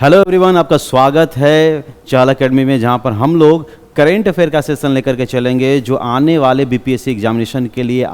Hello everyone, आपका स्वागत है चाल अकेडमी में, जहां पर हम लोग करेंट अफेयर का सेशन लेकर के चलेंगे जो आने वाले बीपीएससी एग्जामिनेशन के लिए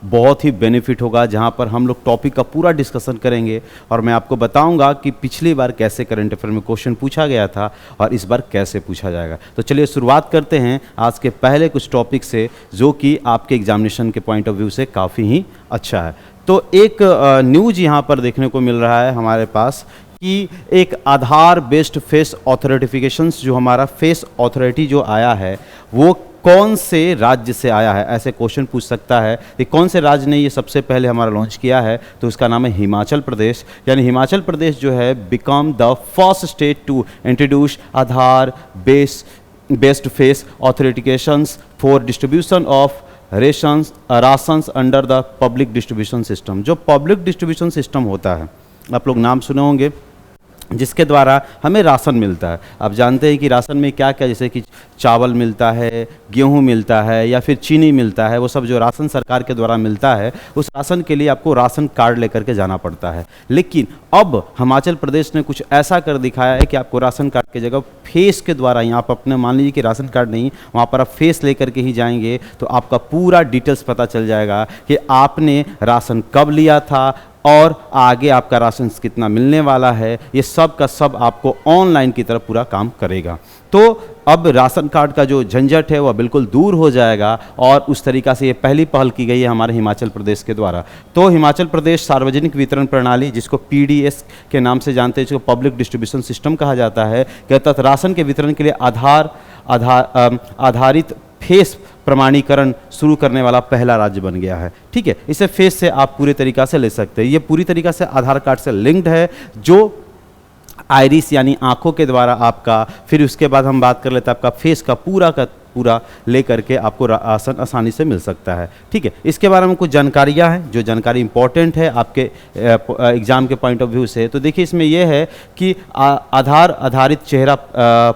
बहुत ही बेनिफिट होगा, जहां पर हम लोग टॉपिक का पूरा डिस्कशन करेंगे और मैं आपको बताऊंगा कि पिछली बार कैसे करेंट अफेयर में क्वेश्चन पूछा गया था और इस बार कैसे पूछा जाएगा। तो चलिए शुरुआत करते हैं आज के पहले कुछ टॉपिक से जो कि आपके एग्जामिनेशन के पॉइंट ऑफ व्यू से काफ़ी ही अच्छा है। तो एक न्यूज़ यहाँ पर देखने को मिल रहा है हमारे पास कि एक आधार बेस्ड फेस ऑथोरिटिफिकेशंस जो हमारा फेस ऑथोरिटी जो आया है वो कौन से राज्य से आया है, ऐसे क्वेश्चन पूछ सकता है कि कौन से राज्य ने ये सबसे पहले हमारा लॉन्च किया है। तो उसका नाम है हिमाचल प्रदेश। यानी हिमाचल प्रदेश जो है become the first state to introduce Aadhaar based face authentications for distribution of rations under the public distribution system. जो पब्लिक डिस्ट्रीब्यूशन सिस्टम होता है, आप लोग नाम सुने होंगे, जिसके द्वारा हमें राशन मिलता है। आप जानते हैं कि राशन में क्या क्या, जैसे कि चावल मिलता है, गेहूं मिलता है या फिर चीनी मिलता है, वो सब जो राशन सरकार के द्वारा मिलता है, उस राशन के लिए आपको राशन कार्ड लेकर के जाना पड़ता है। लेकिन अब हिमाचल प्रदेश ने कुछ ऐसा कर दिखाया है कि आपको राशन कार्ड की जगह फेस के द्वारा ही, आप अपने मान लीजिए कि राशन कार्ड नहीं, वहाँ पर आप फेस लेकर के ही जाएंगे तो आपका पूरा डिटेल्स पता चल जाएगा कि आपने राशन कब लिया था और आगे आपका राशन कितना मिलने वाला है। ये सब का सब आपको ऑनलाइन की तरफ पूरा काम करेगा। तो अब राशन कार्ड का जो झंझट है वह बिल्कुल दूर हो जाएगा और उस तरीक़ा से ये पहली पहल की गई है हमारे हिमाचल प्रदेश के द्वारा। तो हिमाचल प्रदेश सार्वजनिक वितरण प्रणाली, जिसको पीडीएस के नाम से जानते हैं, जिसको पब्लिक डिस्ट्रीब्यूशन सिस्टम कहा जाता है, के तहत राशन के वितरण के लिए आधारित फेस प्रमाणीकरण शुरू करने वाला पहला राज्य बन गया है। ठीक है, इसे फेस से आप पूरी तरीक़ा से ले सकते हैं। ये पूरी तरीक़ा से आधार कार्ड से लिंक्ड है, जो आइरिस यानी आंखों के द्वारा आपका, फिर उसके बाद हम बात कर लेते हैं आपका फेस का पूरा ले करके आपको राशन आसानी से मिल सकता है। ठीक है, इसके बारे में कुछ जानकारियां हैं जो जानकारी इंपॉर्टेंट है आपके एग्जाम के पॉइंट ऑफ व्यू से। तो देखिए, इसमें यह है कि आधार आधारित चेहरा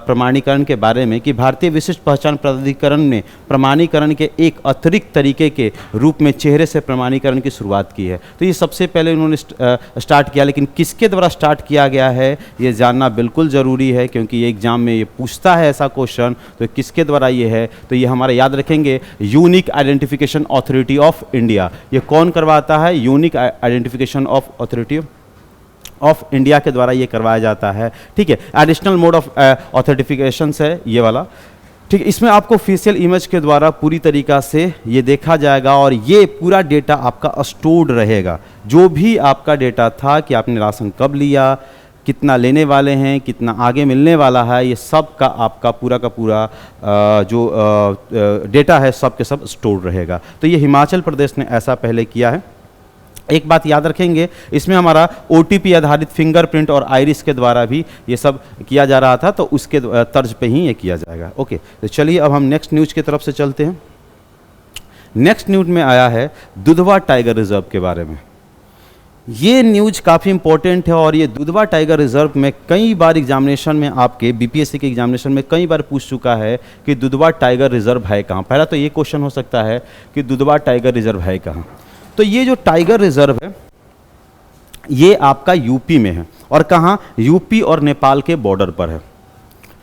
प्रमाणीकरण के बारे में कि भारतीय विशिष्ट पहचान प्राधिकरण ने प्रमाणीकरण के एक अतिरिक्त तरीके के रूप में चेहरे से प्रमाणीकरण की शुरुआत की है। तो ये सबसे पहले उन्होंने स्टार्ट किया, लेकिन किसके द्वारा स्टार्ट किया गया है ये जानना बिल्कुल ज़रूरी है, क्योंकि ये एग्जाम में ये पूछता है ऐसा क्वेश्चन। तो किसके द्वारा ये है, तो ये हमारे याद रखेंगे, unique identification authority of India. ये कौन करवाता है? Unique identification of authority of India के द्वारा ये करवाया जाता है। ठीक है, एडिशनल मोड ऑफ ऑथेंटिफिकेशन है ये वाला। ठीक है, इसमें आपको फेशियल इमेज के द्वारा पूरी तरीका से ये देखा जाएगा और ये पूरा डेटा आपका स्टोर्ड रहेगा। जो भी आपका डेटा था कि आपने राशन कब लिया, कितना लेने वाले हैं, कितना आगे मिलने वाला है, ये सब का आपका पूरा का पूरा जो डेटा है सब के सब स्टोर रहेगा। तो ये हिमाचल प्रदेश ने ऐसा पहले किया है। एक बात याद रखेंगे, इसमें हमारा ओटीपी आधारित फिंगरप्रिंट और आइरिस के द्वारा भी ये सब किया जा रहा था, तो उसके तर्ज पे ही ये किया जाएगा। ओके, तो चलिए अब हम नेक्स्ट न्यूज़ की तरफ से चलते हैं। नेक्स्ट न्यूज़ में आया है दुधवा टाइगर रिजर्व के बारे में। ये न्यूज़ काफ़ी इंपॉर्टेंट है और ये दुधवा टाइगर रिजर्व में कई बार एग्जामिनेशन में, आपके बीपीएससी के एग्जामिनेशन में कई बार पूछ चुका है कि दुधवा टाइगर रिजर्व है कहाँ। पहला तो ये क्वेश्चन हो सकता है कि दुधवा टाइगर रिजर्व है कहाँ। तो ये जो टाइगर रिजर्व है ये आपका यूपी में है और कहाँ? यूपी और नेपाल के बॉर्डर पर है।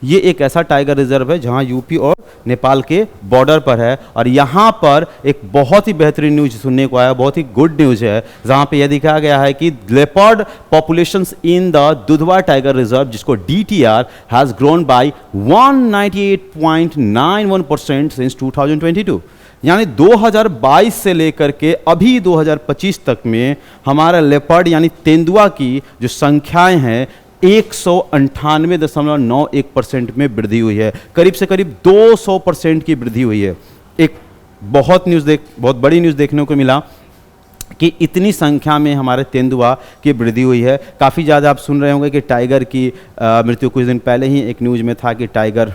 ये एक ऐसा टाइगर रिजर्व है जहां यूपी और नेपाल के बॉर्डर पर है और यहाँ पर एक बहुत ही बेहतरीन न्यूज़ सुनने को आया, बहुत ही गुड न्यूज़ है, जहाँ पे यह दिखाया गया है कि leopard populations in the Dudhwa tiger reserve, जिसको DTR, has grown by 198.91% since 2022। यानी 2022 से लेकर के अभी 2025 तक में हमारा लेपर्ड यानी तेंदुआ की जो संख्याएं हैं 198.91% में वृद्धि हुई है। करीब से करीब 200% की वृद्धि हुई है। एक बहुत बड़ी न्यूज़ देखने को मिला कि इतनी संख्या में हमारे तेंदुआ की वृद्धि हुई है। काफ़ी ज़्यादा आप सुन रहे होंगे कि टाइगर की मृत्यु, कुछ दिन पहले ही एक न्यूज़ में था कि टाइगर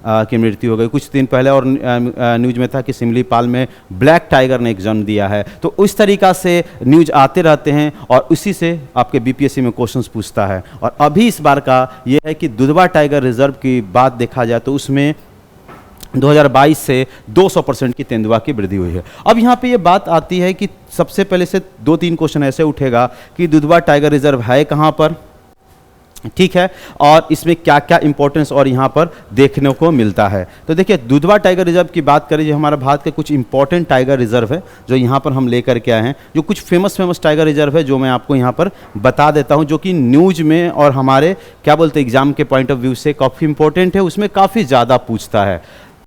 की मृत्यु हो गई। कुछ दिन पहले और न्यूज़ में था कि सिमलीपाल में ब्लैक टाइगर ने एक जन्म दिया है। तो उस तरीक़ा से न्यूज़ आते रहते हैं और उसी से आपके बीपीएससी में क्वेश्चंस पूछता है। और अभी इस बार का ये है कि दुधवा टाइगर रिजर्व की बात देखा जाए तो उसमें 2022 से 200% की तेंदुआ की वृद्धि हुई है। अब यहाँ पे ये बात आती है कि सबसे पहले से 2-3 क्वेश्चन ऐसे उठेगा कि दुधवा टाइगर रिजर्व है कहाँ पर, ठीक है। और इसमें क्या क्या इंपॉर्टेंस और यहाँ पर देखने को मिलता है, तो देखिए दुधवा टाइगर रिजर्व की बात करें, जो हमारा भारत के कुछ इंपॉर्टेंट टाइगर रिजर्व है जो यहाँ पर हम लेकर के आए हैं, जो कुछ फेमस टाइगर रिजर्व है जो मैं आपको यहाँ पर बता देता हूँ, जो कि न्यूज में और हमारे क्या बोलते हैं एग्जाम के पॉइंट ऑफ व्यू से काफ़ी इंपॉर्टेंट है, उसमें काफ़ी ज़्यादा पूछता है।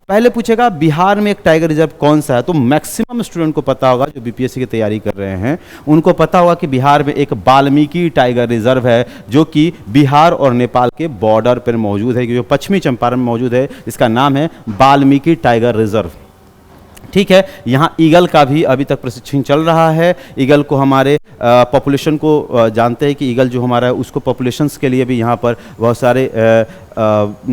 पहले पूछेगा बिहार में एक टाइगर रिजर्व कौन सा है, तो मैक्सिमम स्टूडेंट को पता होगा जो बीपीएससी की तैयारी कर रहे हैं, उनको पता होगा कि बिहार में एक वाल्मीकि टाइगर रिजर्व है जो कि बिहार और नेपाल के बॉर्डर पर मौजूद है, जो पश्चिमी चंपारण में मौजूद है। इसका नाम है वाल्मीकि टाइगर रिजर्व। ठीक है, यहाँ ईगल का भी अभी तक प्रशिक्षण चल रहा है। ईगल को हमारे पॉपुलेशन को जानते हैं कि ईगल जो हमारा है उसको पॉपुलेशंस के लिए भी यहाँ पर बहुत सारे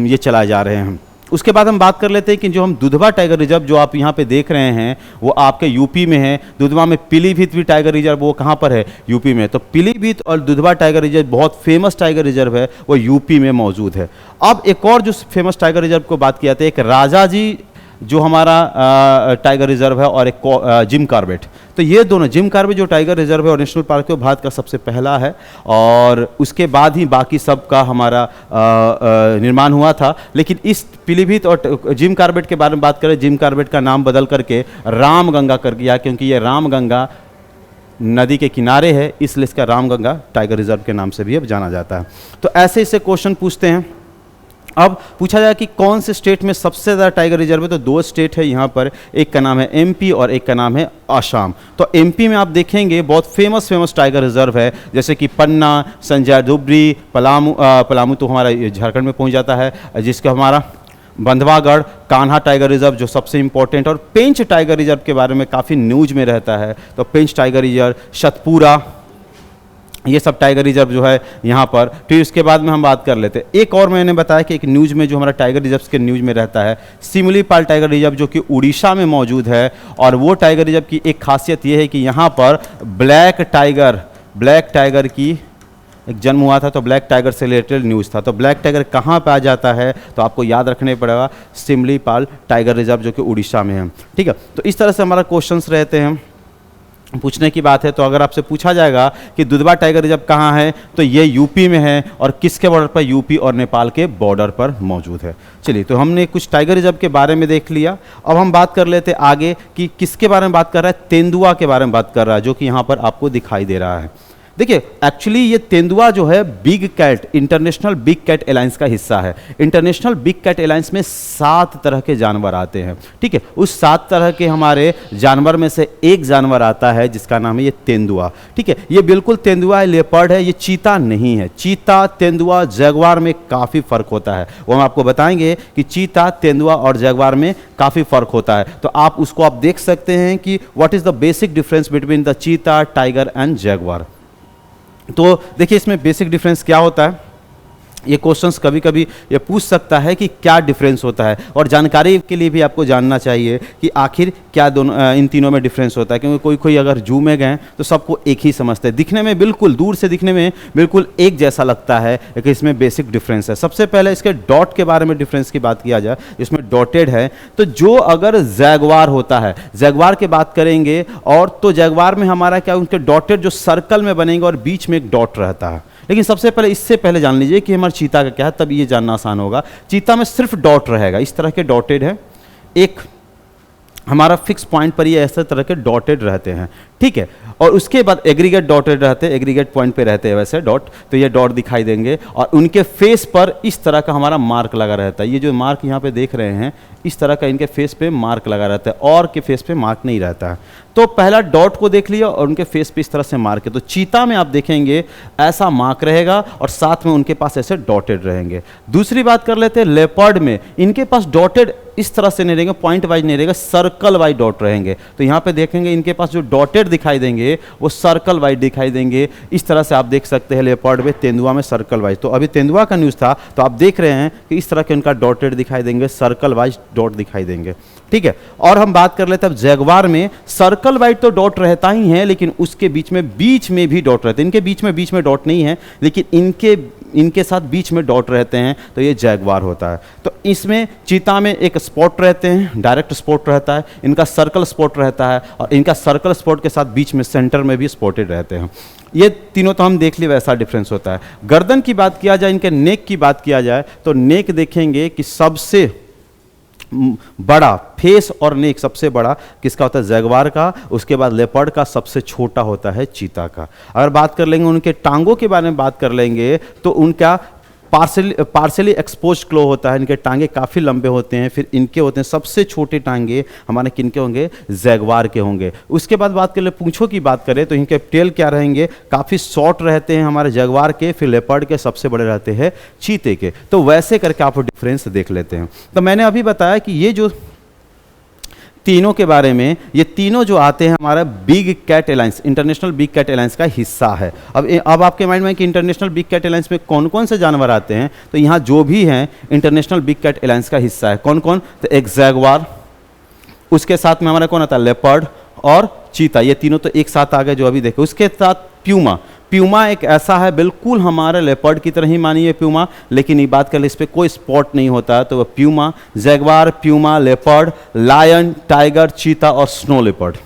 ये चलाए जा रहे हैं। उसके बाद हम बात कर लेते हैं कि जो हम दुधवा टाइगर रिजर्व जो आप यहाँ पे देख रहे हैं वो आपके यूपी में है। दुधवा में पीलीभीत भी टाइगर रिजर्व, वो कहाँ पर है, यूपी में। तो पीलीभीत और दुधवा टाइगर रिजर्व बहुत फेमस टाइगर रिजर्व है, वो यूपी में मौजूद है। अब एक और जो फेमस टाइगर रिजर्व को बात किया था, एक राजा जी जो हमारा टाइगर रिजर्व है और एक जिम कॉर्बेट। तो ये दोनों, जिम कॉर्बेट जो टाइगर रिजर्व है और नेशनल पार्क है, भारत का सबसे पहला है और उसके बाद ही बाकी सब का हमारा निर्माण हुआ था। लेकिन इस पीलीभीत और जिम कॉर्बेट के बारे में बात करें, जिम कॉर्बेट का नाम बदल करके रामगंगा कर दिया, क्योंकि ये रामगंगा नदी के किनारे है, इसलिए इसका रामगंगा टाइगर रिजर्व के नाम से भी अब जाना जाता है। तो ऐसे इससे क्वेश्चन पूछते हैं। अब पूछा जाए कि कौन से स्टेट में सबसे ज़्यादा टाइगर रिजर्व है, तो दो स्टेट है यहाँ पर, एक का नाम है एमपी और एक का नाम है आसाम। तो एमपी में आप देखेंगे बहुत फेमस टाइगर रिजर्व है, जैसे कि पन्ना, संजय धुबरी, पलामू तो हमारा झारखंड में पहुँच जाता है, जिसका हमारा बंधवागढ़, कान्हा टाइगर रिजर्व जो सबसे इंपॉर्टेंट, और पेंच टाइगर रिजर्व के बारे में काफ़ी न्यूज में रहता है। तो पेंच टाइगर रिजर्व, सतपुरा, ये सब टाइगर रिजर्व जो है यहाँ पर। फिर इसके बाद में हम बात कर लेते हैं, एक और मैंने बताया कि एक न्यूज़ में जो हमारा टाइगर रिजर्व के न्यूज़ में रहता है, सिमलीपाल टाइगर रिजर्व जो कि उड़ीसा में मौजूद है। और वो टाइगर रिजर्व की एक खासियत ये है कि यहाँ पर ब्लैक टाइगर की एक जन्म हुआ था, तो ब्लैक टाइगर से रिलेटेड न्यूज़ था। तो ब्लैक टाइगर कहाँ पे आ जाता है, तो आपको याद रखने पड़ेगा सिमलीपाल टाइगर रिजर्व जो कि उड़ीसा में है। ठीक है, तो इस तरह से हमारा क्वेश्चंस रहते हैं, पूछने की बात है। तो अगर आपसे पूछा जाएगा कि दुधवा टाइगर रिजर्व कहाँ है, तो ये यूपी में है और किसके बॉर्डर पर, यूपी और नेपाल के बॉर्डर पर मौजूद है। चलिए, तो हमने कुछ टाइगर रिजर्व के बारे में देख लिया। अब हम बात कर लेते आगे कि किसके बारे में बात कर रहा है, तेंदुआ के बारे में बात कर रहा है, जो कि यहाँ पर आपको दिखाई दे रहा है। देखिए एक्चुअली ये तेंदुआ जो है big cat, international big cat alliance का हिस्सा है। इंटरनेशनल बिग कैट अलायंस में 7 तरह के जानवर आते हैं। ठीक है, उस 7 तरह के हमारे जानवर में से एक जानवर आता है जिसका नाम है ये तेंदुआ। ठीक है, ये बिल्कुल तेंदुआ है, लेपर्ड है, ये चीता नहीं है। चीता, तेंदुआ, जगुआर में काफ़ी फ़र्क होता है, वो हम आपको बताएंगे कि चीता, तेंदुआ और जगुआर में काफ़ी फ़र्क होता है। तो आप उसको आप देख सकते हैं कि what is the basic difference between the चीता, टाइगर एंड जगुआर। तो देखिए इसमें बेसिक डिफरेंस क्या होता है, ये क्वेश्चंस कभी कभी ये पूछ सकता है कि क्या डिफरेंस होता है, और जानकारी के लिए भी आपको जानना चाहिए कि आखिर क्या दोनों इन तीनों में डिफरेंस होता है। क्योंकि कोई अगर जू में गए तो सबको एक ही समझते हैं, दिखने में बिल्कुल, दूर से दिखने में बिल्कुल एक जैसा लगता है, लेकिन इसमें बेसिक डिफरेंस है। सबसे पहले इसके डॉट के बारे में डिफरेंस की बात किया जाए, इसमें डॉटेड है। तो जो अगर जैगवार होता है, जैगवार की बात करेंगे, और तो जैगवार में हमारा क्या, उनके डॉटेड जो सर्कल में बनेंगे और बीच में एक डॉट रहता है। लेकिन सबसे पहले, इससे पहले जान लीजिए कि हमारे चीता का क्या है, तब ये जानना आसान होगा। चीता में सिर्फ डॉट रहेगा, इस तरह के डॉटेड है, एक हमारा फिक्स पॉइंट पर ये ऐसे तरह के डॉटेड रहते हैं। ठीक है, और उसके बाद एग्रीगेट डॉटेड रहते हैं, एग्रीगेट पॉइंट पे रहते हैं वैसे डॉट, तो ये डॉट दिखाई देंगे, और उनके फेस पर इस तरह का हमारा मार्क लगा रहता है। ये जो मार्क यहाँ पे देख रहे हैं, इस तरह का इनके फेस पे मार्क लगा रहता है, और के फेस पे मार्क नहीं रहता है। तो पहला डॉट को देख लिया और उनके फेस पे इस तरह से मार्क है। तो चीता में आप देखेंगे ऐसा मार्क रहेगा और साथ में उनके पास ऐसे डॉटेड रहेंगे। दूसरी बात कर लेते हैं लेपर्ड में, इनके पास डॉटेड इस तरह से नहीं रहेंगे, पॉइंट वाइज नहीं रहेगा, सर्कल वाइज डॉट रहेंगे। तो यहाँ पे देखेंगे इनके पास जो डॉटेड दिखाई देंगे वो सर्कल वाइज दिखाई देंगे। इस तरह से आप देख सकते हैं लेपर्ड में, तेंदुआ में सर्कल वाइज। तो अभी तेंदुआ का न्यूज़ था, तो आप देख रहे हैं कि इस तरह के उनका डॉटेड दिखाई देंगे, सर्कल वाइज डॉट दिखाई देंगे। ठीक है, और हम बात कर लेते हैं जैगवार में, सर्कल वाइज तो डॉट रहता ही है, लेकिन उसके बीच में भी डॉट रहते हैं। इनके बीच में डॉट नहीं है, लेकिन इनके इनके साथ बीच में डॉट रहते हैं तो ये जैगवार होता है। तो इसमें चीता में एक स्पॉट रहते हैं, डायरेक्ट स्पॉट रहता है, इनका सर्कल स्पॉट रहता है और इनका सर्कल स्पॉट के साथ बीच में सेंटर में भी स्पॉटेड रहते हैं। ये तीनों तो हम देख लिए वैसा डिफरेंस होता है। गर्दन की बात किया जाए, इनके नेक की बात किया जाए तो नेक देखेंगे कि सबसे बड़ा फेस और नेक सबसे बड़ा किसका होता है? जैगवार का। उसके बाद लेपर्ड का, सबसे छोटा होता है चीता का। अगर बात कर लेंगे उनके टांगों के बारे में बात कर लेंगे तो उनका पार्सली एक्सपोज क्लो होता है, इनके टांगे काफ़ी लंबे होते हैं। फिर इनके होते हैं सबसे छोटे टांगे हमारे किनके होंगे? जैगवार के होंगे। उसके बाद बात कर ले पूंछों की बात करें तो इनके टेल क्या रहेंगे? काफ़ी शॉर्ट रहते हैं हमारे जैगवार के, फिर लेपर्ड के सबसे बड़े रहते हैं चीते के। तो वैसे करके आप डिफरेंस देख लेते हैं। तो मैंने अभी बताया कि ये जो तीनों के बारे में, ये तीनों जो आते हैं हमारा big cat alliance, international big cat alliance का हिस्सा है। अब आपके माइंड में कि इंटरनेशनल बिग कैट अलायंस में कौन कौन से जानवर आते हैं, तो यहाँ जो भी हैं इंटरनेशनल बिग कैट अलायंस का हिस्सा है। कौन कौन? तो एक जैगवार, उसके साथ में हमारा कौन आता है? लेपर्ड और चीता। ये तीनों तो एक साथ आ गए जो अभी देखे। उसके साथ प्यूमा। प्यूमा एक ऐसा है, बिल्कुल हमारे लेपर्ड की तरह ही मानिए प्यूमा, लेकिन ये बात कर ले इस पर कोई स्पॉट नहीं होता है। तो वह puma, jaguar, puma, leopard, lion, tiger, cheetah और स्नो लेपर्ड,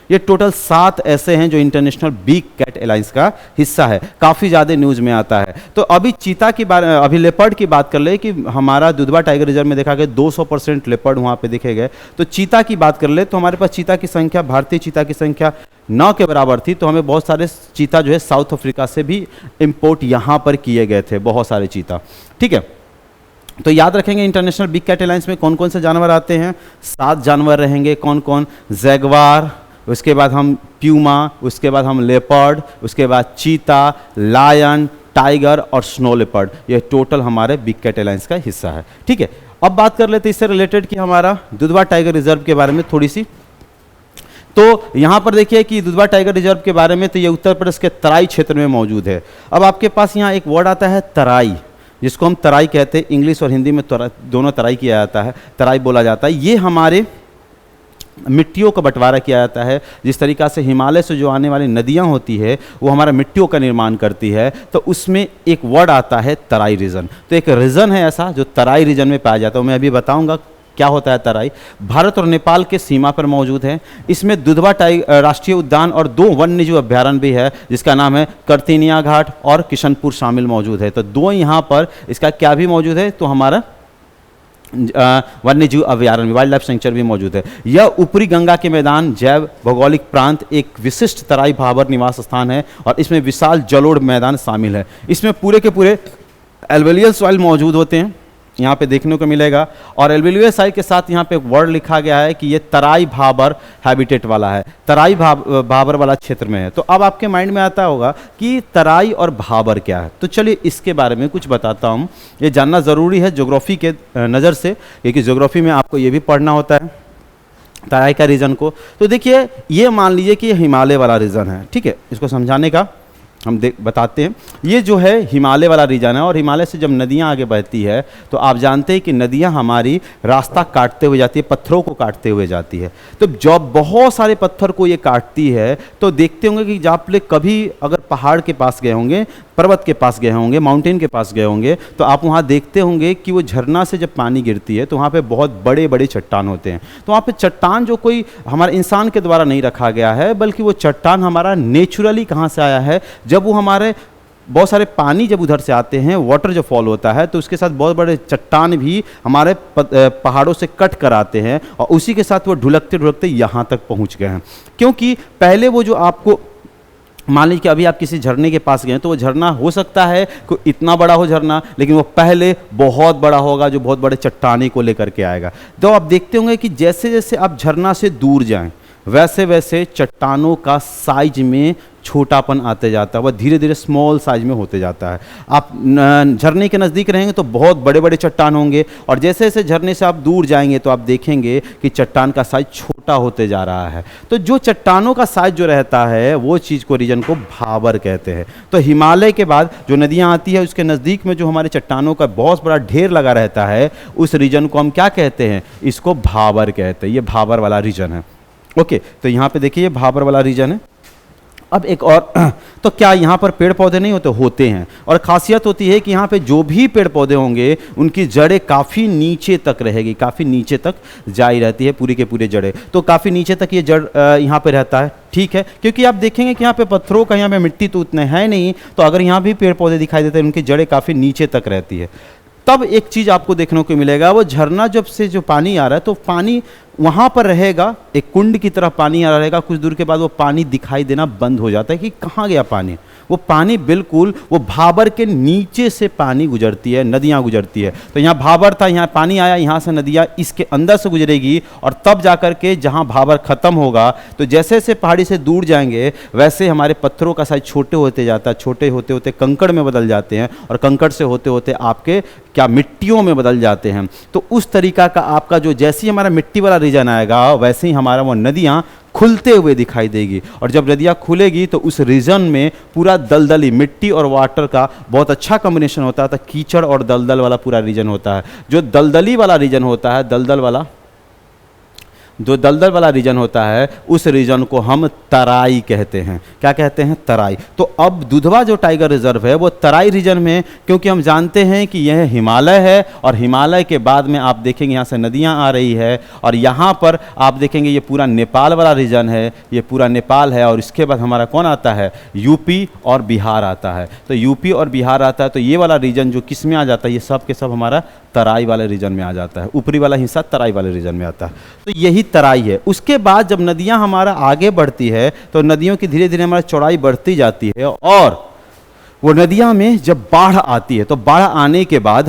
ये टोटल 7 ऐसे हैं जो इंटरनेशनल बिग कैट अलायंस का हिस्सा है। काफ़ी ज़्यादा न्यूज़ में आता है। तो अभी चीता की बात, अभी लेपर्ड की बात कर ले कि हमारा दुधवा टाइगर रिजर्व में देखा गया 200% लेपर्ड वहाँ पे दिखे गए। तो चीता की बात कर ले तो हमारे पास चीता की संख्या, भारतीय चीता की संख्या 9 के बराबर थी। तो हमें बहुत सारे चीता जो है साउथ अफ्रीका से भी इम्पोर्ट यहाँ पर किए गए थे, बहुत सारे चीता। ठीक है, तो याद रखेंगे इंटरनेशनल बिग कैट अलायंस में कौन कौन से जानवर आते हैं? 7 जानवर रहेंगे। कौन कौन? जैगवार, उसके बाद हम प्यूमा, उसके बाद हम लेपर्ड, उसके बाद चीता, लायन, टाइगर और स्नो लेपर्ड। ये टोटल हमारे बिग कैट अलायंस का हिस्सा है। ठीक है, अब बात कर लेते हैं इससे रिलेटेड कि हमारा दुधवा टाइगर रिजर्व के बारे में थोड़ी सी। तो यहाँ पर देखिए कि दुधवा टाइगर रिजर्व के बारे में, तो ये उत्तर प्रदेश के तराई क्षेत्र में मौजूद है। अब आपके पास यहाँ एक वर्ड आता है तराई, जिसको हम तराई कहते हैं। इंग्लिश और हिंदी में दोनों तराई किया जाता है, तराई बोला जाता है। ये हमारे मिट्टियों का बंटवारा किया जाता है। जिस तरीका से हिमालय से जो आने वाली नदियाँ होती है वो हमारा मिट्टियों का निर्माण करती है, तो उसमें एक वर्ड आता है तराई रीजन। तो एक रीजन है ऐसा जो तराई रीजन में पाया जाता है। मैं अभी बताऊंगा क्या होता है तराई। भारत और नेपाल के सीमा पर मौजूद है। इसमें दुधवा राष्ट्रीय उद्यान और 2 वन्यजीव अभ्यारण्य भी है, जिसका नाम है करतिनिया घाट और किशनपुर शामिल मौजूद है। तो 2 यहाँ पर इसका क्या भी मौजूद है? तो हमारा वन्यजीव अभ्यारण्य, वाइल्ड लाइफ सेंचुरी भी मौजूद है। यह ऊपरी गंगा के मैदान जैव भौगोलिक प्रांत एक विशिष्ट तराई भाबर निवास स्थान है और इसमें विशाल जलोढ़ मैदान शामिल है। इसमें पूरे के पूरे एल्वेलियल सॉइल मौजूद होते हैं, यहाँ पे देखने को मिलेगा। और एल्वेलियल सॉइल के साथ यहाँ पे एक वर्ड लिखा गया है कि ये तराई भाबर हैबिटेट वाला है, तराई भाबर वाला क्षेत्र में है। तो अब आपके माइंड में आता होगा कि तराई और भाबर क्या है। तो चलिए इसके बारे में कुछ बताता हूँ। ये जानना ज़रूरी है ज्योग्राफी के नज़र से, क्योंकि ज्योग्राफी में आपको ये भी पढ़ना होता है तराई का रीजन को। तो देखिए, ये मान लीजिए कि हिमालय वाला रीजन है। ठीक है, इसको समझाने का हम बताते हैं। ये जो है हिमालय वाला रीजन है और हिमालय से जब नदियाँ आगे बहती है तो आप जानते हैं कि नदियाँ हमारी रास्ता काटते हुए जाती है, पत्थरों को काटते हुए जाती है। तो जब बहुत सारे पत्थर को ये काटती है तो देखते होंगे कि जब आप कभी अगर पहाड़ के पास गए होंगे, पर्वत के पास गए होंगे, माउंटेन के पास गए होंगे, तो आप वहाँ देखते होंगे कि वो झरना से जब पानी गिरती है तो वहाँ पे बहुत बड़े बड़े चट्टान होते हैं। तो वहाँ पे चट्टान जो कोई हमारे इंसान के द्वारा नहीं रखा गया है, बल्कि वो चट्टान हमारा नेचुरली कहाँ से आया है, जब वो हमारे बहुत सारे पानी जब उधर से आते हैं, वाटर जो फॉल होता है, तो उसके साथ बहुत बड़े चट्टान भी हमारे पहाड़ों से कट कर आते हैं और उसी के साथ वो ढुलकते ढुलकते यहाँ तक पहुँच गए हैं। क्योंकि पहले वो जो आपको मान लीजिए कि अभी आप किसी झरने के पास गए तो वो झरना हो सकता है कोई इतना बड़ा हो झरना, लेकिन वो पहले बहुत बड़ा होगा जो बहुत बड़े चट्टाने को लेकर के आएगा। तो आप देखते होंगे कि जैसे जैसे आप झरना से दूर जाएं वैसे वैसे चट्टानों का साइज में छोटापन आते जाता है, वह धीरे धीरे स्मॉल साइज में होते जाता है। आप झरने के नज़दीक रहेंगे तो बहुत बड़े बड़े चट्टान होंगे और जैसे जैसे झरने से आप दूर जाएंगे तो आप देखेंगे कि चट्टान का साइज छोटा होते जा रहा है। तो जो चट्टानों का साइज जो रहता है वो चीज़ को रीजन को भाबर कहते हैं। तो हिमालय के बाद जो नदियाँ आती है उसके नज़दीक में जो हमारे चट्टानों का बहुत बड़ा ढेर लगा रहता है उस रीजन को हम क्या कहते हैं? इसको भाबर कहते हैं। ये भाबर वाला रीजन है। ओके, तो यहाँ पे देखिए ये भाबर वाला रीजन है। अब एक और तो क्या यहाँ पर पेड़ पौधे नहीं होते? होते हैं। और खासियत होती है कि यहाँ पे जो भी पेड़ पौधे होंगे उनकी जड़ें काफ़ी नीचे तक रहेगी, काफ़ी नीचे तक जाई रहती है पूरी के पूरे जड़ें। तो काफ़ी नीचे तक ये जड़ यहाँ पे रहता है, ठीक है। क्योंकि आप देखेंगे कि यहाँ पे पत्थरों का, यहाँ पे मिट्टी तो उतने है नहीं, तो अगर यहाँ भी पेड़ पौधे दिखाई देते हैं उनकी जड़ें काफ़ी नीचे तक रहती है। तब एक चीज़ आपको देखने को मिलेगा, वो झरना जब से जो पानी आ रहा है तो पानी वहाँ पर रहेगा, एक कुंड की तरह पानी आ रहा रहेगा, कुछ दूर के बाद वो पानी दिखाई देना बंद हो जाता है कि कहाँ गया पानी। वो पानी बिल्कुल वो भाबर के नीचे से पानी गुजरती है, नदियाँ गुजरती है। तो यहाँ भाबर था, यहाँ पानी आया, यहाँ से नदियाँ इसके अंदर से गुजरेगी और तब जाकर के जहाँ भाबर ख़त्म होगा, तो जैसे जैसे पहाड़ी से दूर जाएंगे वैसे हमारे पत्थरों का साइज छोटे होते जाता है, छोटे होते होते कंकड़ में बदल जाते हैं और कंकड़ से होते होते आपके क्या मिट्टियों में बदल जाते हैं। तो उस तरीका का आपका जो जैसे ही हमारा मिट्टी वाला रीजन आएगा वैसे ही हमारा वो नदियाँ खुलते हुए दिखाई देगी। और जब नदियाँ खुलेगी तो उस रीजन में पूरा दलदली मिट्टी और वाटर का बहुत अच्छा कॉम्बिनेशन होता है, तो कीचड़ और दलदल वाला पूरा रीजन होता है। जो दलदली वाला रीजन होता है, जो दलदल वाला रीजन होता है उस रीजन को हम तराई कहते हैं। क्या कहते हैं? तराई। तो अब दुधवा जो टाइगर रिजर्व है वो तराई रीजन में, क्योंकि हम जानते हैं कि यह हिमालय है और हिमालय के बाद में आप देखेंगे यहाँ से नदियाँ आ रही है और यहाँ पर आप देखेंगे ये पूरा नेपाल वाला रीजन है, ये पूरा नेपाल है। और इसके बाद हमारा कौन आता है? यूपी और बिहार आता है। तो यूपी और बिहार आता है, तो ये वाला रीजन जो किस में आ जाता है? ये सब के सब हमारा तराई वाले रीजन में आ जाता है। ऊपरी वाला हिस्सा तराई वाले रीजन में आता है। तो यही तराई है। उसके बाद जब नदियां हमारा आगे बढ़ती है तो नदियों की धीरे धीरे हमारी चौड़ाई बढ़ती जाती है और वो नदियां में जब बाढ़ आती है तो बाढ़ आने के बाद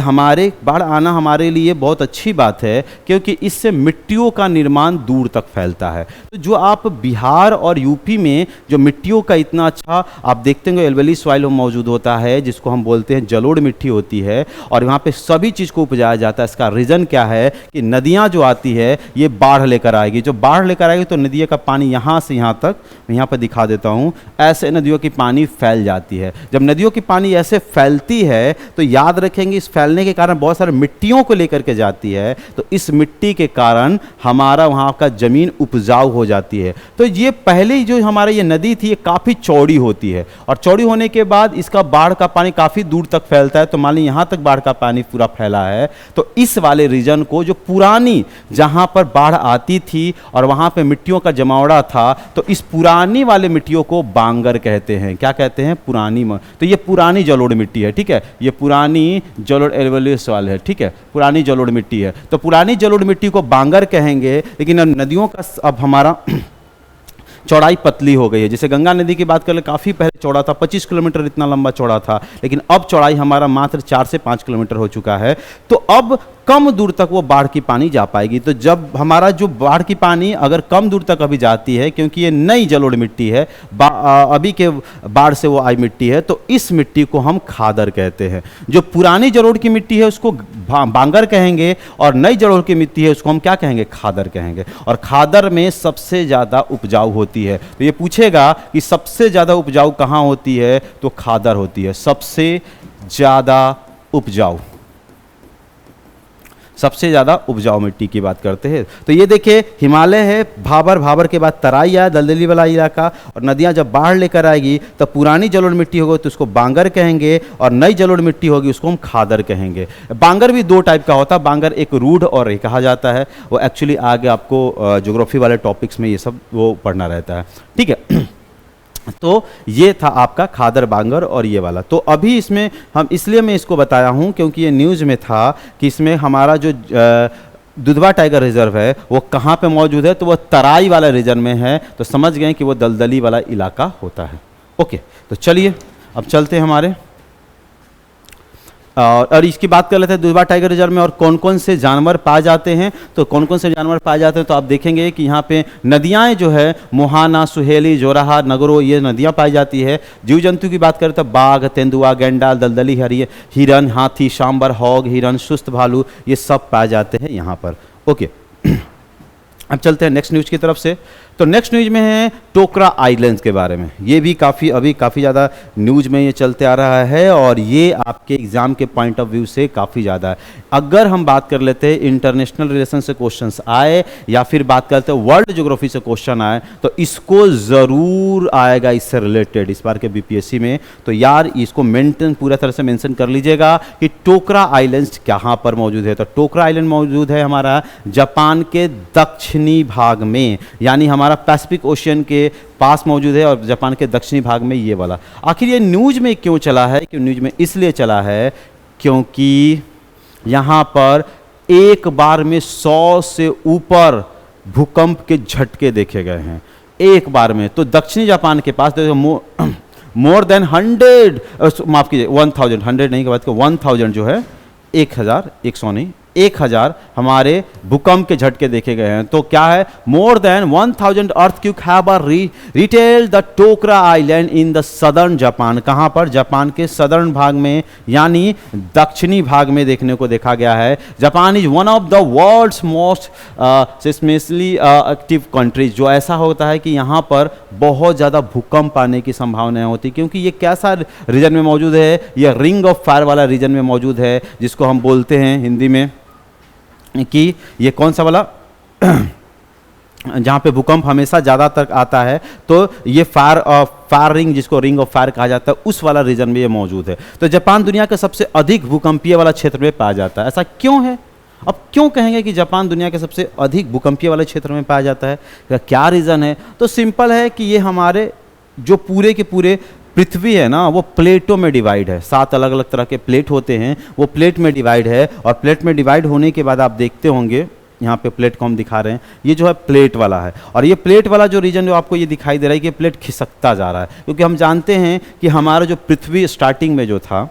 बाढ़ आना हमारे लिए बहुत अच्छी बात है, क्योंकि इससे मिट्टियों का निर्माण दूर तक फैलता है। तो जो आप बिहार और यूपी में जो मिट्टियों का इतना अच्छा आप देखते हैं, एल्वेली सॉइल मौजूद होता है जिसको हम बोलते हैं जलोढ़ मिट्टी होती है और वहाँ पे सभी चीज़ को उपजाया जाता है। इसका रीज़न क्या है कि नदियाँ जो आती है ये बाढ़ लेकर आएगी। जो बाढ़ लेकर आएगी तो नदियों का पानी यहाँ से यहाँ तक, मैं यहाँ पर दिखा देता हूँ, ऐसे नदियों की पानी फैल जाती है। जब नदियों की पानी ऐसे फैलती है तो याद रखेंगे इस फैलने के कारण बहुत सारे मिट्टियों को लेकर के जाती है, तो इस मिट्टी के कारण हमारा वहाँ का ज़मीन उपजाऊ हो जाती है। तो ये पहले जो हमारा ये नदी थी ये काफ़ी चौड़ी होती है और चौड़ी होने के बाद इसका बाढ़ का पानी काफ़ी दूर तक फैलता है। तो मान लीजिए यहाँ तक बाढ़ का पानी पूरा फैला है, तो इस वाले रीजन को जो पुरानी जहाँ पर बाढ़ आती थी और वहाँ पर मिट्टियों का जमावड़ा था, तो इस पुरानी वाले मिट्टियों को बांगर कहते हैं। क्या कहते हैं? पुरानी। तो ये पुरानी जलोढ़ मिट्टी है, ठीक है। ये पुरानी जलोढ़ एल्वेली सॉइल है, ठीक है, पुरानी जलोढ़ मिट्टी है। तो पुरानी जलोढ़ मिट्टी को बांगर कहेंगे। लेकिन नदियों का अब हमारा चौड़ाई पतली हो गई है। जैसे गंगा नदी की बात करें, काफ़ी पहले चौड़ा था, 25 किलोमीटर इतना लंबा चौड़ा था, लेकिन अब चौड़ाई हमारा मात्र 4 से 5 किलोमीटर हो चुका है। तो अब कम दूर तक वो बाढ़ की पानी जा पाएगी। तो जब हमारा जो बाढ़ की पानी अगर कम दूर तक अभी जाती है, क्योंकि ये नई जलोढ़ मिट्टी है, अभी के बाढ़ से वो आई मिट्टी है, तो इस मिट्टी को हम खादर कहते हैं। जो पुरानी जलोढ़ की मिट्टी है उसको बांगर कहेंगे और नई जलोढ़ की मिट्टी है उसको हम क्या कहेंगे? खादर कहेंगे। और खादर में सबसे ज़्यादा उपजाऊ होती है। तो ये पूछेगा कि सबसे ज़्यादा उपजाऊ कहाँ होती है, तो खादर होती है सबसे ज़्यादा उपजाऊ। सबसे ज़्यादा उपजाऊ मिट्टी की बात करते हैं। तो ये देखिए हिमालय है, भाबर के बाद तराई है, दलदली वाला इलाका, और नदियाँ जब बाढ़ लेकर आएगी तो पुरानी जलोढ़ मिट्टी होगी तो उसको बांगर कहेंगे और नई जलोढ़ मिट्टी होगी उसको हम खादर कहेंगे। बांगर भी दो टाइप का होता है, बांगर एक रूढ़ और एक कहा जाता है। वो एक्चुअली आगे आपको ज्योग्राफी वाले टॉपिक्स में ये सब वो पढ़ना रहता है, ठीक है। तो ये था आपका खादर बांगर और ये वाला। तो अभी इसमें हम इसलिए मैं इसको बताया हूँ क्योंकि ये न्यूज़ में था कि इसमें हमारा जो दुधवा टाइगर रिजर्व है वो कहाँ पे मौजूद है, तो वो तराई वाला रीजन में है। तो समझ गए कि वो दलदली वाला इलाका होता है। ओके, तो चलिए अब चलते हैं हमारे और इसकी बात कर लेते हैं दुधवा टाइगर रिजर्व में और कौन कौन से जानवर पाए जाते हैं। तो कौन कौन से जानवर पाए जाते हैं, तो आप देखेंगे कि यहाँ पे नदियाँ जो है मोहाना, सुहेली, जोराहा, नगरो, ये नदियाँ पाई जाती है। जीव जंतु की बात करें तो बाघ, तेंदुआ, गेंडा, दलदली हिरन, हाथी, सांबर, हॉग, हिरन, सुस्त भालू, ये सब पाए जाते हैं यहाँ पर। ओके, अब चलते हैं नेक्स्ट न्यूज़ की तरफ से। तो नेक्स्ट न्यूज में है टोकरा आइलैंड्स के बारे में। ये भी काफ़ी ज़्यादा न्यूज में ये चलते आ रहा है और ये आपके एग्जाम के पॉइंट ऑफ व्यू से काफ़ी ज़्यादा है। अगर हम बात कर लेते हैं इंटरनेशनल रिलेशन से क्वेश्चंस आए या फिर बात करते हैं वर्ल्ड ज्योग्राफी से क्वेश्चन आए तो इसको ज़रूर आएगा इससे रिलेटेड इस बार के बीपीएससी में। तो यार इसको मेंटेन पूरा तरह से मेंशन कर लीजिएगा कि टोकरा आइलैंड्स कहाँ पर मौजूद है। तो टोकरा आइलैंड मौजूद है हमारा जापान के दक्षिणी भाग में, यानी हमारा पैसिफिक ओशियन के पास मौजूद है और जापान के दक्षिणी भाग में ये वाला। आखिर ये न्यूज में क्यों चला है? कि न्यूज में इसलिए चला है क्योंकि यहाँ पर एक बार में 100 से ऊपर भूकंप के झटके देखे गए हैं एक बार में। तो दक्षिणी जापान के पास मोर देन 100, माफ कीजिए 1000, 100 नहीं के बाद 1000 जो है 1000, 100 नहीं 1000 हमारे भूकंप के झटके देखे गए हैं। तो क्या है, more than 1000 earthquake have rattled the Tokara island in the southern Japan. कहाँ पर? जापान के सदर्न भाग में यानी दक्षिणी भाग में देखने को देखा गया है। Japan is one of the world's most seismically active countries. जो ऐसा होता है कि यहाँ पर बहुत ज़्यादा भूकंप आने की संभावनाएं होती, क्योंकि ये कैसा रीजन में मौजूद है? ये रिंग ऑफ फायर वाला रीजन में मौजूद है, जिसको हम बोलते हैं हिंदी में कि ये कौन सा वाला जहाँ पे भूकंप हमेशा ज़्यादातर आता है। तो ये फायर रिंग, जिसको रिंग ऑफ फायर कहा जाता है, उस वाला रीजन में ये मौजूद है। तो जापान दुनिया का सबसे अधिक भूकंपीय वाला क्षेत्र में पाया जाता है। ऐसा क्यों है? अब क्यों कहेंगे कि जापान दुनिया के सबसे अधिक भूकंपीय वाले क्षेत्र में पाया जाता है? क्या रीज़न है? तो सिंपल है कि ये हमारे जो पूरे के पूरे पृथ्वी है ना, वो प्लेटों में डिवाइड है। 7 अलग अलग तरह के प्लेट होते हैं, वो प्लेट में डिवाइड है। और प्लेट में डिवाइड होने के बाद आप देखते होंगे, यहाँ पे प्लेट को हम दिखा रहे हैं, ये जो है प्लेट वाला है। और ये प्लेट वाला जो रीजन जो आपको ये दिखाई दे रहा है कि प्लेट खिसकता जा रहा है, क्योंकि हम जानते हैं कि हमारा जो पृथ्वी स्टार्टिंग में जो था,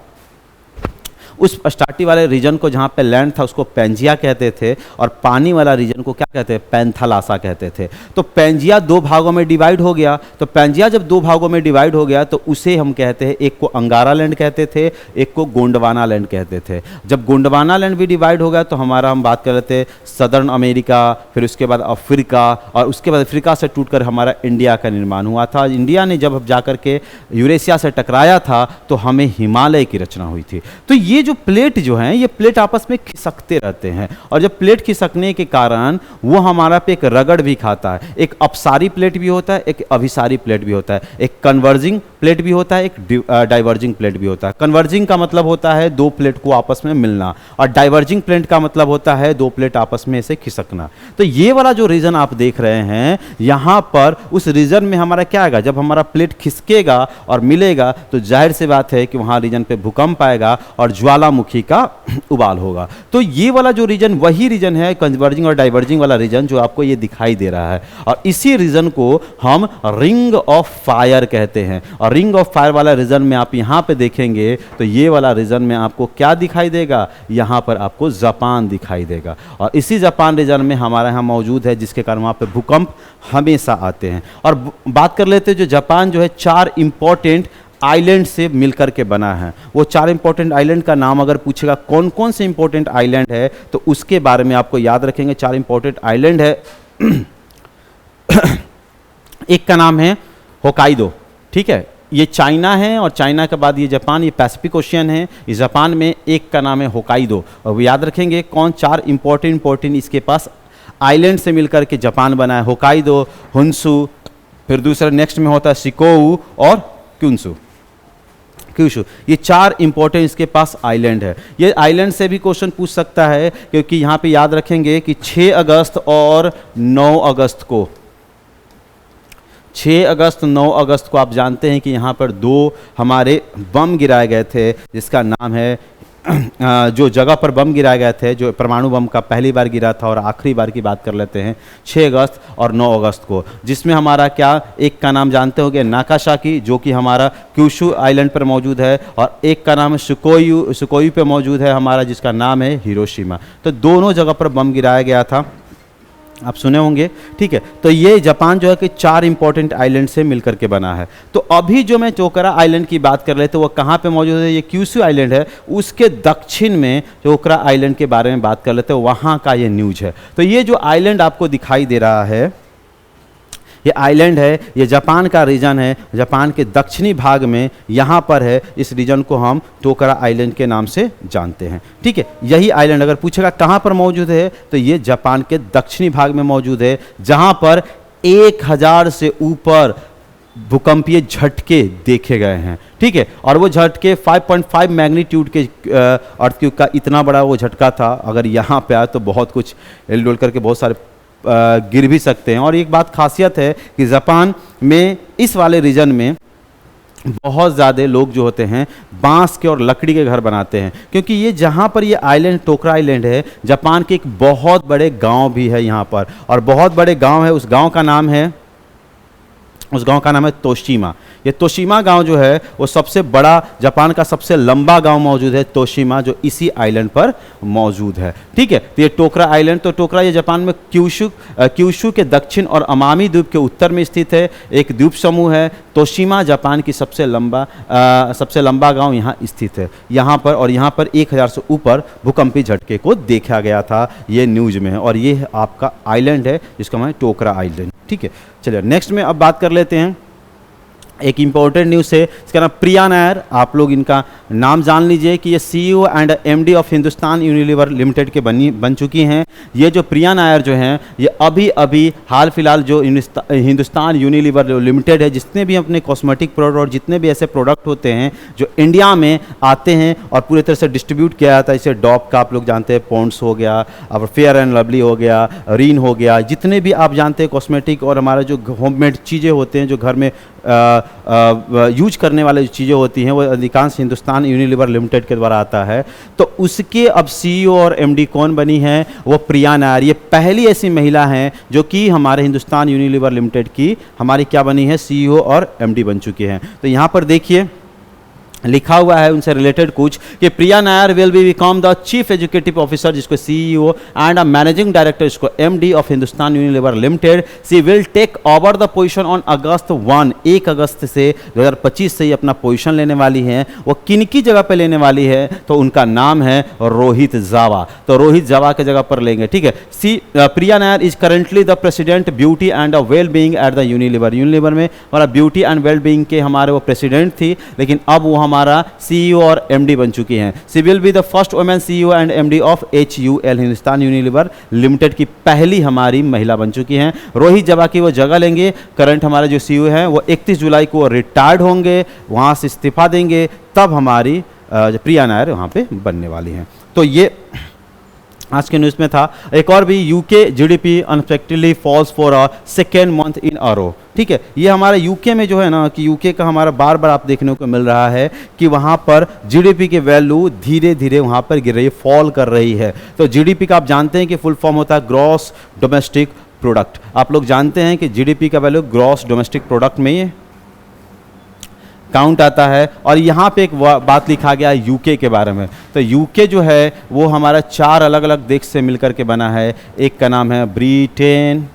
उस स्टार्टिंग वाले रीजन को जहाँ पे लैंड था उसको पेंजिया कहते थे, और पानी वाला रीजन को क्या कहते हैं? पैंथालासा कहते थे। तो पेंजिया 2 भागों में डिवाइड हो गया। तो पेंजिया जब 2 भागों में डिवाइड हो गया तो उसे हम कहते हैं, एक को अंगारा लैंड कहते थे, एक को गोंडवाना लैंड कहते थे। जब गोंडवाना लैंड भी डिवाइड हो गया तो हमारा हम बात कर लेते हैं सदर्न अमेरिका, फिर उसके बाद अफ्रीका, और उसके बाद अफ्रीका से टूटकर हमारा इंडिया का निर्माण हुआ था। इंडिया ने जब जाकर के यूरेशिया से टकराया था तो हमें हिमालय की रचना हुई थी। तो ये जो प्लेट जो हैं, ये प्लेट आपस में खिसकते रहते हैं, और जब प्लेट खिसकने के कारण वो हमारा पे एक रगड़ भी खाता है। एक अपसारी प्लेट भी होता है, एक अभिसारी प्लेट भी होता है, एक कन्वर्जिंग प्लेट भी होता है, एक डाइवर्जिंग प्लेट भी होता है। कन्वर्जिंग का मतलब होता है 2 प्लेट को आपस में मिलना, और डाइवर्जिंग प्लेट का मतलब होता है 2 प्लेट आपस में से खिसकना। तो ये वाला जो रीजन आप देख रहे हैं, यहाँ पर उस रीजन में हमारा क्या आएगा? जब हमारा प्लेट खिसकेगा और मिलेगा तो जाहिर सी बात है कि वहाँ रीजन पे भूकंप आएगा और ज्वालामुखी का उबाल होगा। तो ये वाला जो रीजन वही रीजन है, कन्वर्जिंग और डाइवर्जिंग वाला रीजन जो आपको ये दिखाई दे रहा है, और इसी रीजन को हम रिंग ऑफ फायर कहते हैं। और रिंग ऑफ फायर वाला रीजन में आप यहाँ पे देखेंगे तो ये वाला रीजन में आपको क्या दिखाई देगा? यहाँ पर आपको जापान दिखाई देगा, और इसी जापान रीजन में हमारे यहाँ मौजूद है, जिसके कारण वहाँ पे भूकंप हमेशा आते हैं। और बात कर लेते हैं जो जापान जो है 4 इंपॉर्टेंट आइलैंड से मिलकर के बना है। वो 4 इंपॉर्टेंट आइलैंड का नाम अगर पूछेगा कौन कौन से इंपॉर्टेंट आइलैंड है तो उसके बारे में आपको याद रखेंगे। 4 इंपॉर्टेंट आइलैंड है। एक का नाम है होकाइडो, ठीक है, ये चाइना है, और चाइना के बाद ये जापान, ये पैसिफिक ओशियन है। इस जापान में एक का नाम है होकाइडो। और वो याद रखेंगे कौन 4 इंपॉर्टेंट इसके पास आइलैंड से मिलकर के जापान बना है। होकाइडो, हुन्सु, फिर दूसरा नेक्स्ट में होता है शिकोऊ और क्यूशु। ये 4 इंपॉर्टेंट इसके पास आइलैंड है। ये आइलैंड से भी क्वेश्चन पूछ सकता है, क्योंकि यहाँ पे याद रखेंगे कि 6 अगस्त और 9 अगस्त को 6 अगस्त 9 अगस्त को आप जानते हैं कि यहाँ पर 2 हमारे बम गिराए गए थे, जिसका नाम है जो जगह पर बम गिराए गए थे, जो परमाणु बम का पहली बार गिरा था और आखिरी बार की बात कर लेते हैं 6 अगस्त और 9 अगस्त को, जिसमें हमारा क्या, एक का नाम जानते होंगे नागासाकी, जो कि हमारा क्यूशु आइलैंड पर मौजूद है, और एक का नाम है सुकोई पे मौजूद है हमारा, जिसका नाम है हिरोशिमा। तो दोनों जगह पर बम गिराया गया था, आप सुने होंगे, ठीक है। तो ये जापान जो है कि 4 इंपॉर्टेंट आइलैंड से मिलकर के बना है। तो अभी जो मैं टोकरा आइलैंड की बात कर रहे थे वो कहाँ पे मौजूद है? ये क्यूशु आइलैंड है, उसके दक्षिण में टोकरा आइलैंड के बारे में बात कर लेते हैं, वहाँ का ये न्यूज है। तो ये जो आइलैंड आपको दिखाई दे रहा है, ये आइलैंड है, ये जापान का रीजन है, जापान के दक्षिणी भाग में यहाँ पर है। इस रीजन को हम टोकरा आइलैंड के नाम से जानते हैं, ठीक है। यही आइलैंड अगर पूछेगा कहाँ पर मौजूद है, तो ये जापान के दक्षिणी भाग में मौजूद है, जहाँ पर 1000 से ऊपर भूकंपीय झटके देखे गए हैं, ठीक है। और वो झटके 5.5 मैग्नीट्यूड के अर्थक्वेक का इतना बड़ा वो झटका था। अगर यहाँ पे आए तो बहुत कुछ हिल डुल करके बहुत सारे गिर भी सकते हैं। और एक बात खासियत है कि जापान में इस वाले रीजन में बहुत ज़्यादा लोग जो होते हैं बांस के और लकड़ी के घर बनाते हैं, क्योंकि ये जहाँ पर ये आइलैंड टोकरा आइलैंड है, जापान के एक बहुत बड़े गांव भी है यहाँ पर, और बहुत बड़े गांव है। उस गांव का नाम है तोशिमा। ये तोशिमा गांव जो है वो सबसे बड़ा, जापान का सबसे लंबा गांव मौजूद है तोशिमा, जो इसी आइलैंड पर मौजूद है, ठीक है। तो ये टोकरा आइलैंड, तो टोकरा ये जापान में क्यूशू के दक्षिण और अमामी द्वीप के उत्तर में स्थित है, एक द्वीप समूह है। तोशिमा जापान की सबसे लंबा गांव यहाँ स्थित है। यहाँ पर 1000 से ऊपर भूकंपी झटके को देखा गया था, ये न्यूज में है। और ये आपका आइलैंड है जिसका नाम है टोकरा आइलैंड, ठीक है। चलिए नेक्स्ट में अब बात कर लेते हैं। एक इंपॉर्टेंट न्यूज़ है, इसका नाम प्रिया नायर। आप लोग इनका नाम जान लीजिए कि ये CEO and MD of Hindustan Unilever limited के बन चुकी हैं। ये जो प्रिया नायर जो हैं, ये अभी हाल फिलहाल जो हिंदुस्तान यूनिलीवर लिमिटेड है, जितने भी अपने कॉस्मेटिक प्रोडक्ट और जितने भी ऐसे प्रोडक्ट होते हैं जो इंडिया में आते हैं और पूरी तरह से डिस्ट्रीब्यूट किया जाता है, जैसे डॉप का आप लोग जानते हैं, पॉन्ड्स हो गया, और फेयर एंड लवली हो गया, रीन हो गया, जितने भी आप जानते हैं कॉस्मेटिक और हमारे जो होममेड चीज़ें होते हैं, जो घर में यूज करने वाले जो चीज़ें होती हैं, वो अधिकांश हिंदुस्तान यूनिलीवर लिमिटेड के द्वारा आता है। तो उसके अब CEO और MD कौन बनी है? वो प्रिया नायर। ये पहली ऐसी महिला हैं जो कि हमारे हिंदुस्तान यूनिलीवर लिमिटेड की हमारी क्या बनी है, CEO और MD बन चुकी हैं। तो यहाँ पर देखिए लिखा हुआ है उनसे रिलेटेड कुछ कि Priya Nair will be become the chief executive officer, जिसको CEO and a managing director, जिसको MD of Hindustan Unilever Limited. She will take over the position on August 1 अगस्त से 2025 से ही अपना पोजीशन लेने वाली हैं। वो किनकी जगह पे लेने वाली है? तो उनका नाम है रोहित जावा। तो रोहित जावा के जगह पर लेंगे, ठीक है। Priya Nair is currently the president beauty and well being at the Unilever में हमारा ब्यूटी एंड वेल बीइंग के हमारे वो प्रेसिडेंट थी, लेकिन अब वो हमारा CEO और MD बन चुकी हैं। She will be the first women CEO and MD of HUL, Hindustan Unilever Limited की पहली हमारी महिला बन चुकी हैं। रोहित जावा की वो जगह लेंगे। करंट हमारे जो CEO हैं वो 31 जुलाई को रिटायर्ड होंगे, वहाँ से इस्तीफा देंगे, तब हमारी प्रिया नायर वहाँ पे बनने वाली हैं। तो ये आज के न्यूज़ में था। एक और भी, UK GDP unexpectedly falls for a second month in a row, ठीक है। ये हमारा UK में जो है ना, कि UK का हमारा बार बार आप देखने को मिल रहा है कि वहाँ पर GDP की वैल्यू धीरे धीरे वहाँ पर गिर रही है, फॉल कर रही है। तो GDP का आप जानते हैं कि फुल फॉर्म होता है ग्रॉस डोमेस्टिक प्रोडक्ट। आप लोग जानते हैं कि GDP का वैल्यू ग्रॉस डोमेस्टिक प्रोडक्ट में ही काउंट आता है। और यहाँ पे एक बात लिखा गया है UK के बारे में। तो UK जो है वो हमारा 4 अलग अलग देश से मिलकर के बना है। एक का नाम है ब्रिटेन,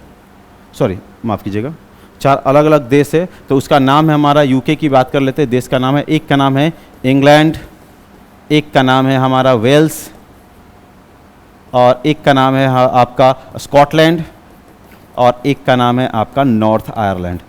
माफ़ कीजिएगा, 4 अलग अलग देश है। तो उसका नाम है हमारा, UK की बात कर लेते हैं, देश का नाम है, एक का नाम है इंग्लैंड, एक का नाम है हमारा वेल्स, और एक का नाम है आपका स्कॉटलैंड, और एक का नाम है आपका नॉर्थ आयरलैंड,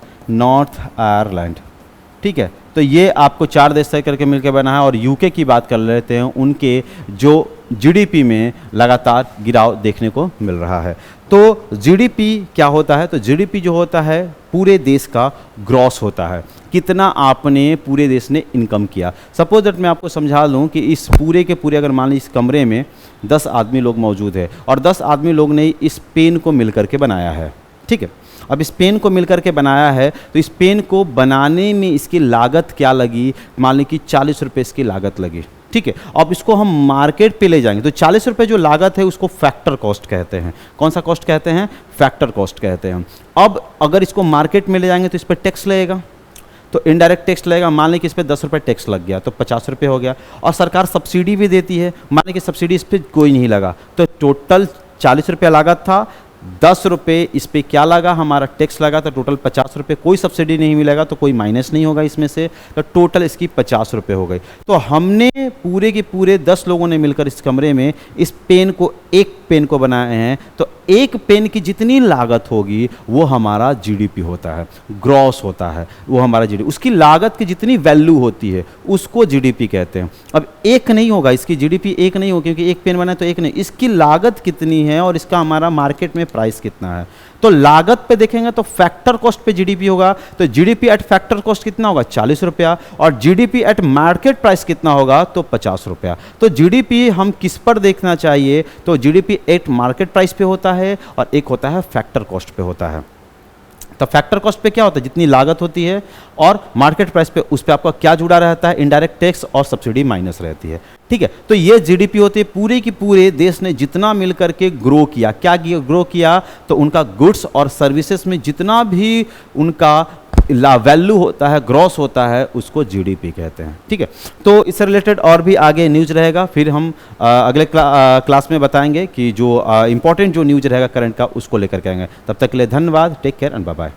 ठीक है। तो ये आपको 4 देश तय करके मिलकर बना है। और UK की बात कर लेते हैं, उनके जो GDP में लगातार गिराव देखने को मिल रहा है। तो GDP क्या होता है? तो GDP जो होता है पूरे देश का ग्रॉस होता है, कितना आपने पूरे देश ने इनकम किया। सपोज दैट मैं आपको समझा लूँ कि इस पूरे के पूरे, अगर मान लीजिए इस कमरे में 10 आदमी लोग मौजूद है, और 10 आदमी लोग ने इस पेन को मिल करके बनाया है, ठीक है। अब इस पेन को मिलकर के बनाया है, तो इस पेन को बनाने में इसकी लागत क्या लगी? मान लीजिए कि 40 रुपये इसकी लागत लगी, ठीक है। अब इसको हम मार्केट पे ले जाएंगे तो 40 रुपये जो लागत है उसको फैक्टर कॉस्ट कहते हैं। कौन सा कॉस्ट कहते हैं? फैक्टर कॉस्ट कहते हैं। अब अगर इसको मार्केट में ले जाएंगे तो इस पर टैक्स लगेगा, तो इनडायरेक्ट टैक्स लगेगा। मान लें कि इस पर 10 रुपये टैक्स लग गया तो 50 रुपये हो गया। और सरकार सब्सिडी भी देती है, मान लें कि सब्सिडी इस पर कोई नहीं लगा, तो टोटल 40 रुपये लागत था, ₹10 इस पे क्या लगा, हमारा टैक्स लगा, तो टोटल ₹50, कोई सब्सिडी नहीं मिलेगा तो कोई माइनस नहीं होगा इसमें से, तो टोटल इसकी ₹50 हो गई। तो हमने पूरे के पूरे 10 लोगों ने मिलकर इस कमरे में इस पेन को, एक पेन को बनाए हैं, तो एक पेन की जितनी लागत होगी वो हमारा जीडीपी होता है, ग्रॉस होता है, वो हमारा जीडीपी, उसकी लागत की जितनी वैल्यू होती है उसको जीडीपी कहते हैं। अब एक नहीं होगा, इसकी जीडीपी एक नहीं होगी क्योंकि एक पेन बना है तो एक नहीं, इसकी लागत कितनी है और इसका हमारा मार्केट में प्राइस कितना है। तो लागत पे देखेंगे तो फैक्टर कॉस्ट पे जीडीपी होगा, तो जीडीपी एट फैक्टर कॉस्ट कितना होगा, ₹40, और जीडीपी एट मार्केट प्राइस कितना होगा, तो ₹50। तो जीडीपी हम किस पर देखना चाहिए, तो जीडीपी एट मार्केट प्राइस पे होता है और एक होता है फैक्टर कॉस्ट पे होता है। तो फैक्टर कॉस्ट पे क्या होता है, जितनी लागत होती है, और मार्केट प्राइस पे उस पे आपका क्या जुड़ा रहता है, इनडायरेक्ट टैक्स और सब्सिडी माइनस रहती है। ठीक है, तो ये जीडीपी होती है, पूरे की पूरे देश ने जितना मिलकर के ग्रो किया, क्या ग्रो किया, तो उनका गुड्स और सर्विसेज में जितना भी उनका वैल्यू होता है, ग्रॉस होता है, उसको जीडीपी कहते हैं। ठीक है, तो इससे रिलेटेड और भी आगे न्यूज रहेगा, फिर हम अगले क्लास में बताएंगे कि जो इंपॉर्टेंट जो न्यूज रहेगा करंट का, उसको लेकर के आएंगे। तब तक के लिए धन्यवाद, take care and bye bye.